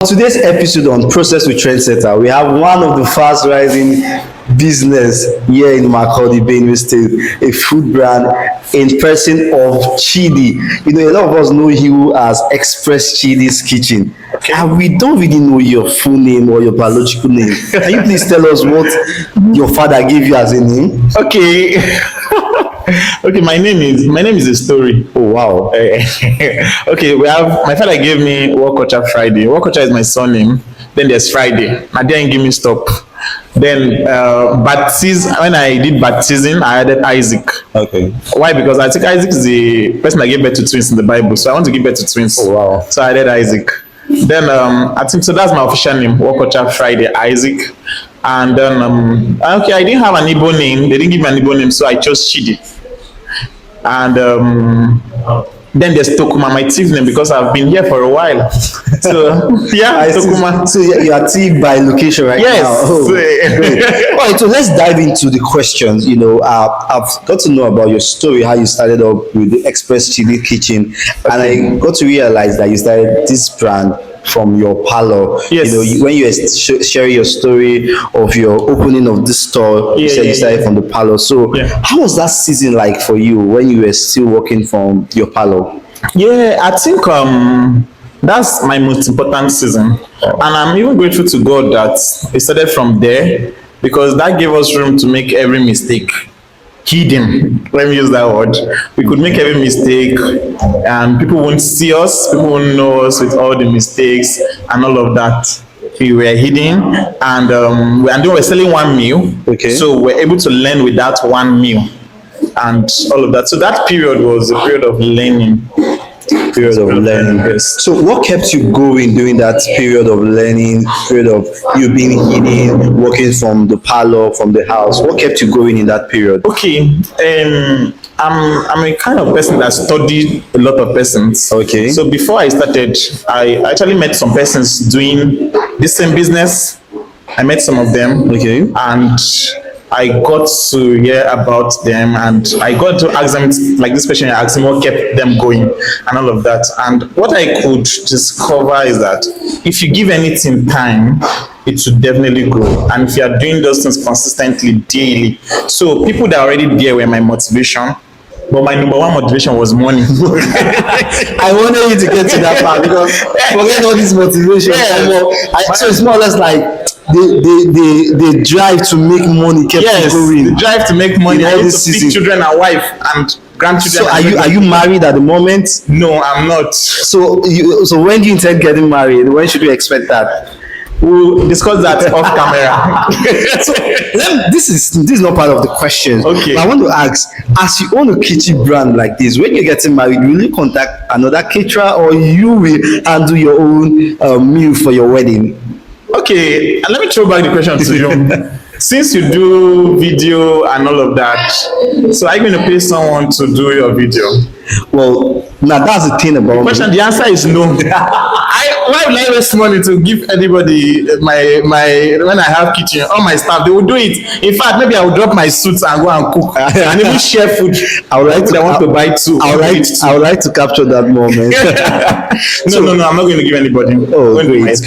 today's episode on Process with Trendsetter, we have one of the fast rising business here in Makurdi, Benue State, a food brand in person of Chidi. You know, a lot of us know you as Express Chidi's Kitchen. Okay. And we don't really know your full name or your biological name. Can you please tell us what your father gave you as a name? Okay. Okay, my name is a story. Oh wow. Okay, my father gave me Wakocha Friday. Wakocha is my surname. Then there's Friday. My dad didn't give me stop. Then when I did baptism, I added Isaac. Okay. Why? Because I think Isaac is the person that gave birth to twins in the Bible. So I want to give birth to twins. Oh wow. So I added Isaac. Then I think so that's my official name, Wakocha Friday, Isaac. And then okay, I didn't have an Igbo name. They didn't give me an Igbo name, so I chose Chidi. And then there's Tokuma, my thief name, because I've been here for a while. So yeah, Tokuma. So you are thief by location right yes. now. Oh, great. All right, so let's dive into the questions. You know, I've got to know about your story, how you started up with the Express Chidi Kitchen, and I got to realize that you started this brand from your Parlor. Yes. You know, when you were sharing your story of your opening of this store, you said you started from the Parlor. So how was that season like for you when you were still working from your Parlor? Yeah, I think that's my most important season. And I'm even grateful to God that it started from there, because that gave us room to make every mistake hidden. Let me use that word. We could make every mistake and people won't see us, people won't know us with all the mistakes and all of that. We were hidden, and then we're selling one meal. Okay. So we're able to learn with that one meal and all of that. So that period was a period of learning. Yes. So what kept you going during that period of learning, period of you being hidden, working from the Parlor, from the house? What kept you going in that period? Okay. I'm a kind of person that studied a lot of persons. Okay. So before I started, I actually met some persons doing the same business. I met some of them. Okay. And I got to hear about them, and I got to ask them, like this question, I asked them what kept them going and all of that. And what I could discover is that if you give anything time, it should definitely grow. And if you are doing those things consistently, daily. So people that are already there were my motivation. But my number one motivation was money. I wanted you to get to that part, because forget all this motivation. So it's more or less like the drive to make money kept you going. The drive to make money. I used to feed children and wife and grandchildren. So are you married at the moment? No, I'm not. So when do you intend getting married? When should we expect that? We'll discuss that off camera. So this is not part of the question. Okay. But I want to ask, as you own a kitchen brand like this, when you're getting married, will you contact another caterer, or you will handle your own meal for your wedding? Okay, and let me throw back the question to you. Since you do video and all of that, so are you going to pay someone to do your video? Well, now that's the thing about the answer is no. Why will I waste money to give anybody my when I have kitchen, all my staff, they will do it. In fact, maybe I will drop my suits and go and cook and even share food. I would like to buy too. I would like to capture that moment. No, I'm not going to give anybody. Oh, great.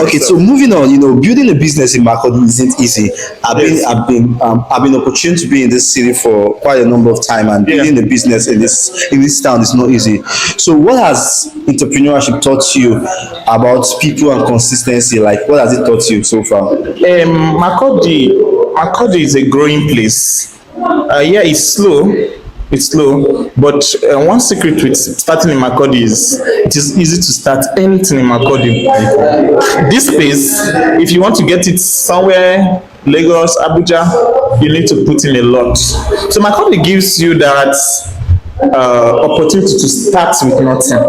Okay, so moving on, building a business in Makurdi isn't easy. I've been opportune to be in this city for quite a number of time, and building a business in this town is not easy. So what has entrepreneurship taught you about people and consistency? Like, what has it taught you so far? Makurdi is a growing place. It's slow, but one secret with starting in Makurdi is it is easy to start anything in Makurdi. This place, if you want to get it somewhere, Lagos, Abuja, you need to put in a lot. So Makurdi gives you that opportunity to start with nothing.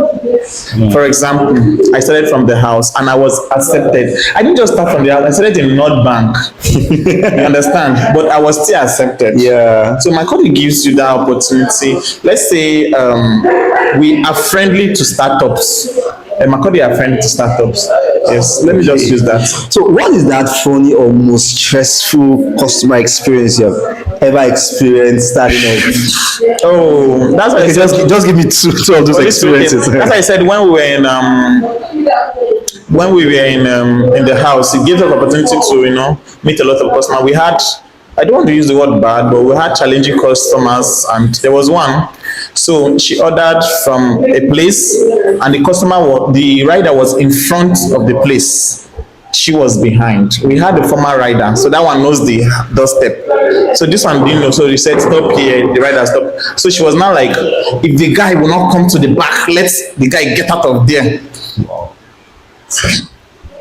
For example, I started from the house and I was accepted. I didn't just start from the house, I started in North Bank. You understand? But I was still accepted. Yeah. So Makurdi gives you that opportunity. Let's say we are friendly to startups. Makurdi are friendly to startups. Yes, let me just use that. So what is that funny or most stressful customer experience you have ever experienced starting off? Oh, that's why just give me two of those experiences. As I said, when we were in when we were in the house, it gave us opportunity to meet a lot of customers. We had, I don't want to use the word bad, but we had challenging customers, and there was one. So she ordered from a place, and the rider was in front of the place. She was behind. We had a former rider, so that one knows the doorstep. So this one didn't know, so he said, "Stop here." The rider stopped. So she was now like, "If the guy will not come to the back, let the guy get out of there."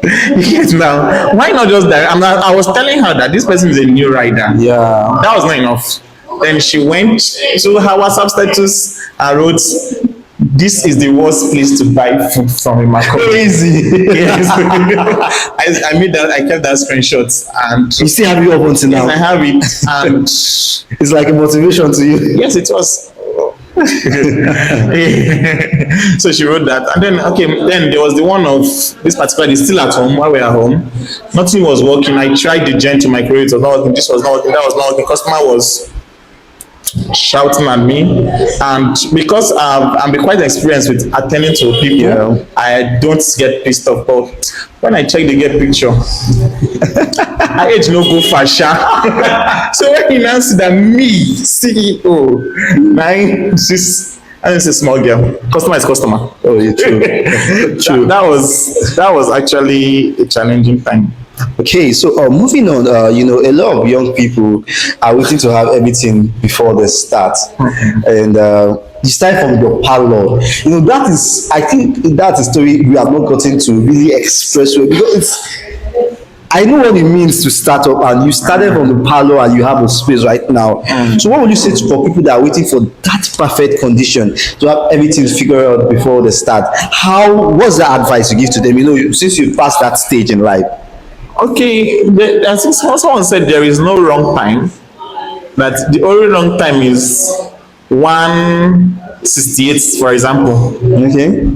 Yes, now why not just that? I was telling her that this person is a new rider. Yeah. That was not enough. Then she went to her WhatsApp status and wrote, "This is the worst place to buy food from in Makurdi." Crazy. Yes. I made that. I kept that screenshot, and You still have it up until now. I have it. And It's like a motivation to you. yes, it was. So she wrote that, and then there was the one of this particular day, still at home while we were at home. Nothing was working. I tried the gen to microwave, it was not working. This was not working. That was not working. Customer was shouting at me, and because I'm quite experienced with attending to people, Yeah. I don't get pissed off. But when I check the get picture, I age no go fashion. So when he now see that me CEO 9 6, and it's a small girl, customer is customer. Oh, yeah, true. True. That was actually a challenging time. Okay, so moving on, a lot of young people are waiting to have everything before they start, and you start from your parlor. That is, I think that's a story we have not gotten to really express well, because I know what it means to start up, and you started from the parlor and you have a space right now. So what would you say for people that are waiting for that perfect condition to have everything figured out before they start? What's the advice you give to them, since you passed that stage in life? Okay, I think someone said there is no wrong time. That the only wrong time is 1:68, for example. Okay.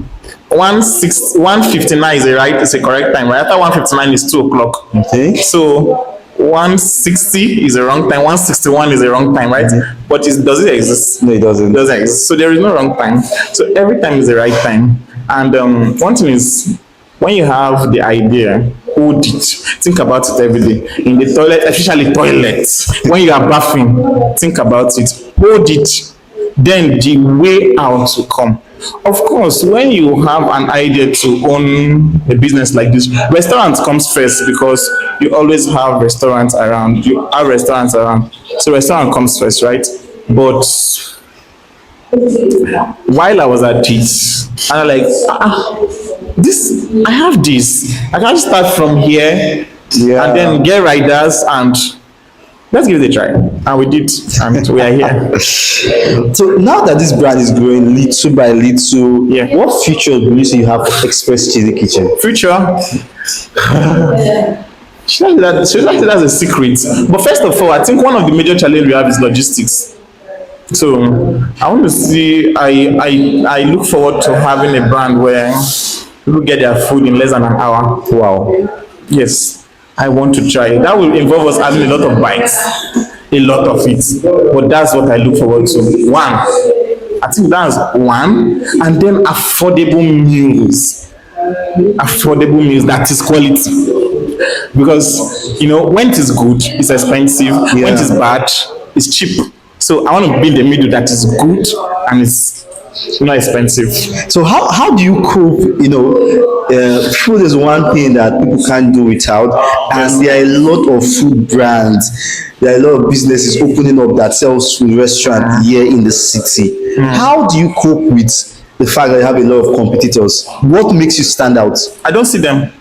1:59 is a correct time. Right after 1:59 is 2 o'clock. Okay. So 1:60 is a wrong time. 1:61 is a wrong time, right? But does it exist? No, it doesn't. It doesn't exist. So there is no wrong time. So every time is the right time. And one thing is, when you have the idea, hold it. Think about it every day. In the toilet, especially toilets. When you are bathing, think about it. Hold it. Then the way out will come. Of course, when you have an idea to own a business like this, restaurant comes first, because you always have restaurants around. So restaurant comes first, right? But while I was at this, and I'm like, I have this. I can start from here, and then get riders, and let's give it a try. And we did, and we are here. So now that this brand is growing little by little, Yeah. what future do you see you have for Express Chidi Kitchen? Future. Should I say that's a secret? But first of all, I think one of the major challenges we have is logistics. So I want to see. I look forward to having a brand where people get their food in less than an hour. Wow. Yes, I want to try. That will involve us having a lot of bites, a lot of it. But that's what I look forward to. One, I think that's one, and then affordable meals. Affordable meals that is quality. Because when it is good, it's expensive. When it is bad, it's cheap. So I want to be in the middle that is good and it's not expensive. So how do you cope? Food is one thing that people can't do without, and there are a lot of food brands. There are a lot of businesses opening up that sells food restaurants here in the city. How do you cope with the fact that you have a lot of competitors? What makes you stand out? I don't see them.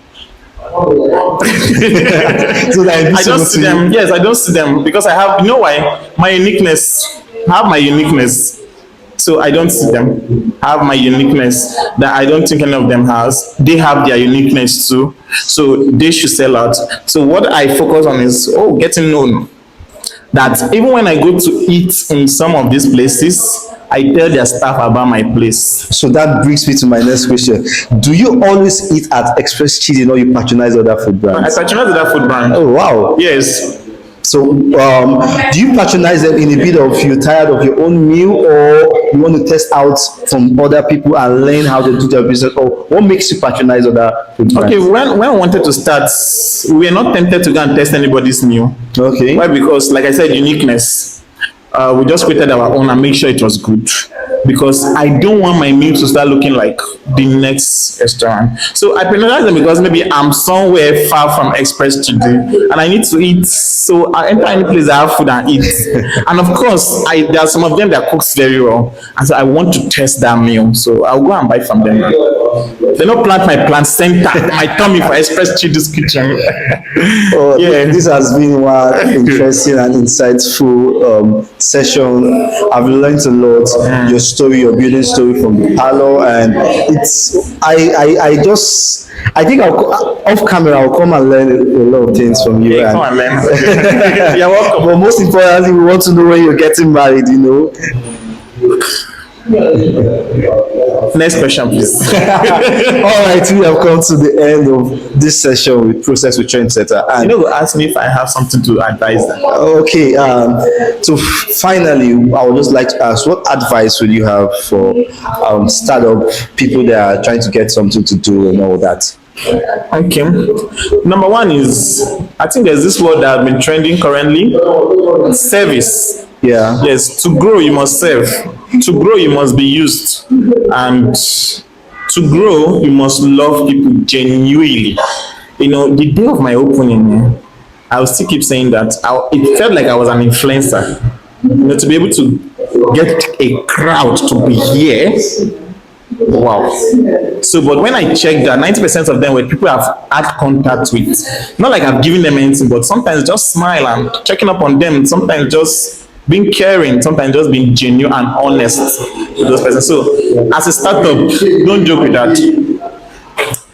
So that I don't see them. Yes, I don't see them because I have. You know why? My uniqueness. I have my uniqueness. So I don't see them. I have my uniqueness that I don't think any of them has. They have their uniqueness too. So they should sell out. So what I focus on is getting known. That even when I go to eat in some of these places, I tell their staff about my place. So that brings me to my next question. Do you always eat at Express Chidi or you patronize other food brands? I patronize that food brand. Oh, wow. Yes. So, do you patronize them in a bit of you're tired of your own meal, or you want to test out from other people and learn how to do their business, or what makes you patronize other food brands? Okay, when I wanted to start, we were not tempted to go and test anybody's meal. Okay. Why? Because, like I said, uniqueness. We just created our own and make sure it was good. Because I don't want my meal to start looking like the next restaurant. So I penalize them because maybe I'm somewhere far from Express Chidi and I need to eat. So I enter any place I have food and eat. And of course, there are some of them that cooks very well. And so I want to test that meal. So I'll go and buy from them. They don't plant my plant center, my tummy for Express Chidi's Kitchen. Oh, yeah. This has been one interesting and insightful session. I've learned a lot. Your story, your building story from the Parlor, and it's I think off camera I'll come and learn a lot of things from you. Yeah, come on, man. You're welcome. But most importantly, we want to know when you're getting married. Next question, please. All right, we have come to the end of this session with Process with Trendsetter. And Ask me if I have something to advise them. okay, so finally, I would just like to ask, what advice would you have for startup people that are trying to get something to do and all that? Okay. Number one is, I think there's this word that has been trending currently, service. Yeah. Yes, to grow, you must serve. To grow, you must be used. And to grow, you must love people genuinely. The day of my opening, I will still keep saying that. It felt like I was an influencer. To be able to get a crowd to be here. Wow. So, but when I checked that, 90% of them were people I've had contact with. Not like I've given them anything, but sometimes just smile and checking up on them. Sometimes just being caring, sometimes just being genuine and honest with those persons. So, as a startup, don't joke with that.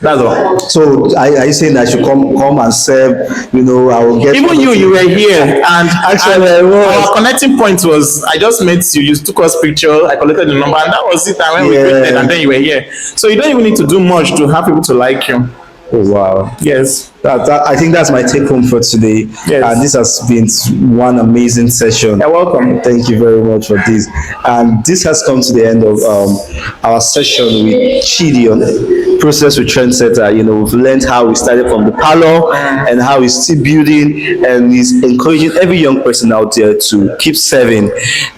That's all. So, are you saying that I should come and serve? I will get. Even you were here, and actually, our connecting point was I just met you. You took us picture. I collected the number, and that was it. And when we created, and then you were here. So you don't even need to do much to have people to like you. Oh, wow. Yes. I think that's my take home for today. Yes. And this has been one amazing session. You're welcome. Thank you very much for this. And this has come to the end of our session with Chidi on Process with Trendsetter. We've learned how we started from the Parlor and how he's still building, and he's encouraging every young person out there to keep serving.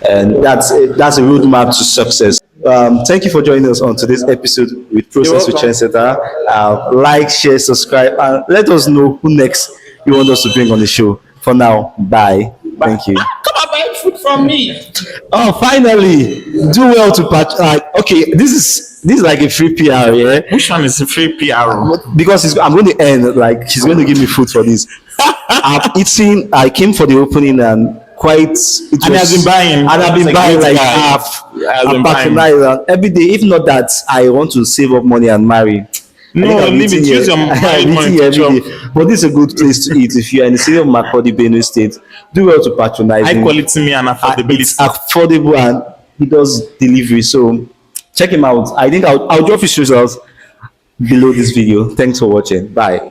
And that's a roadmap to success. Thank you for joining us on today's episode with Process with Trendsetter. Like, share, subscribe, and let us know who next you want us to bring on the show. For now, bye. Thank you. Come and buy food from me. Oh, finally, do well to patch. Okay, this is like a free PR, yeah. Which one is a free PR? Because I'm going to end she's going to give me food for this. I came for the opening and I've been buying. And I've been buying like half. I'm patronizing every day. If not that, I want to save up money and marry. No, leave it. Use your money every day. But this is a good place to eat. If you're in the city of Makurdi, Benue State, do well to patronize. High quality meal and affordability. It's affordable and he does delivery. So check him out. I think I'll drop his results below this video. Thanks for watching. Bye.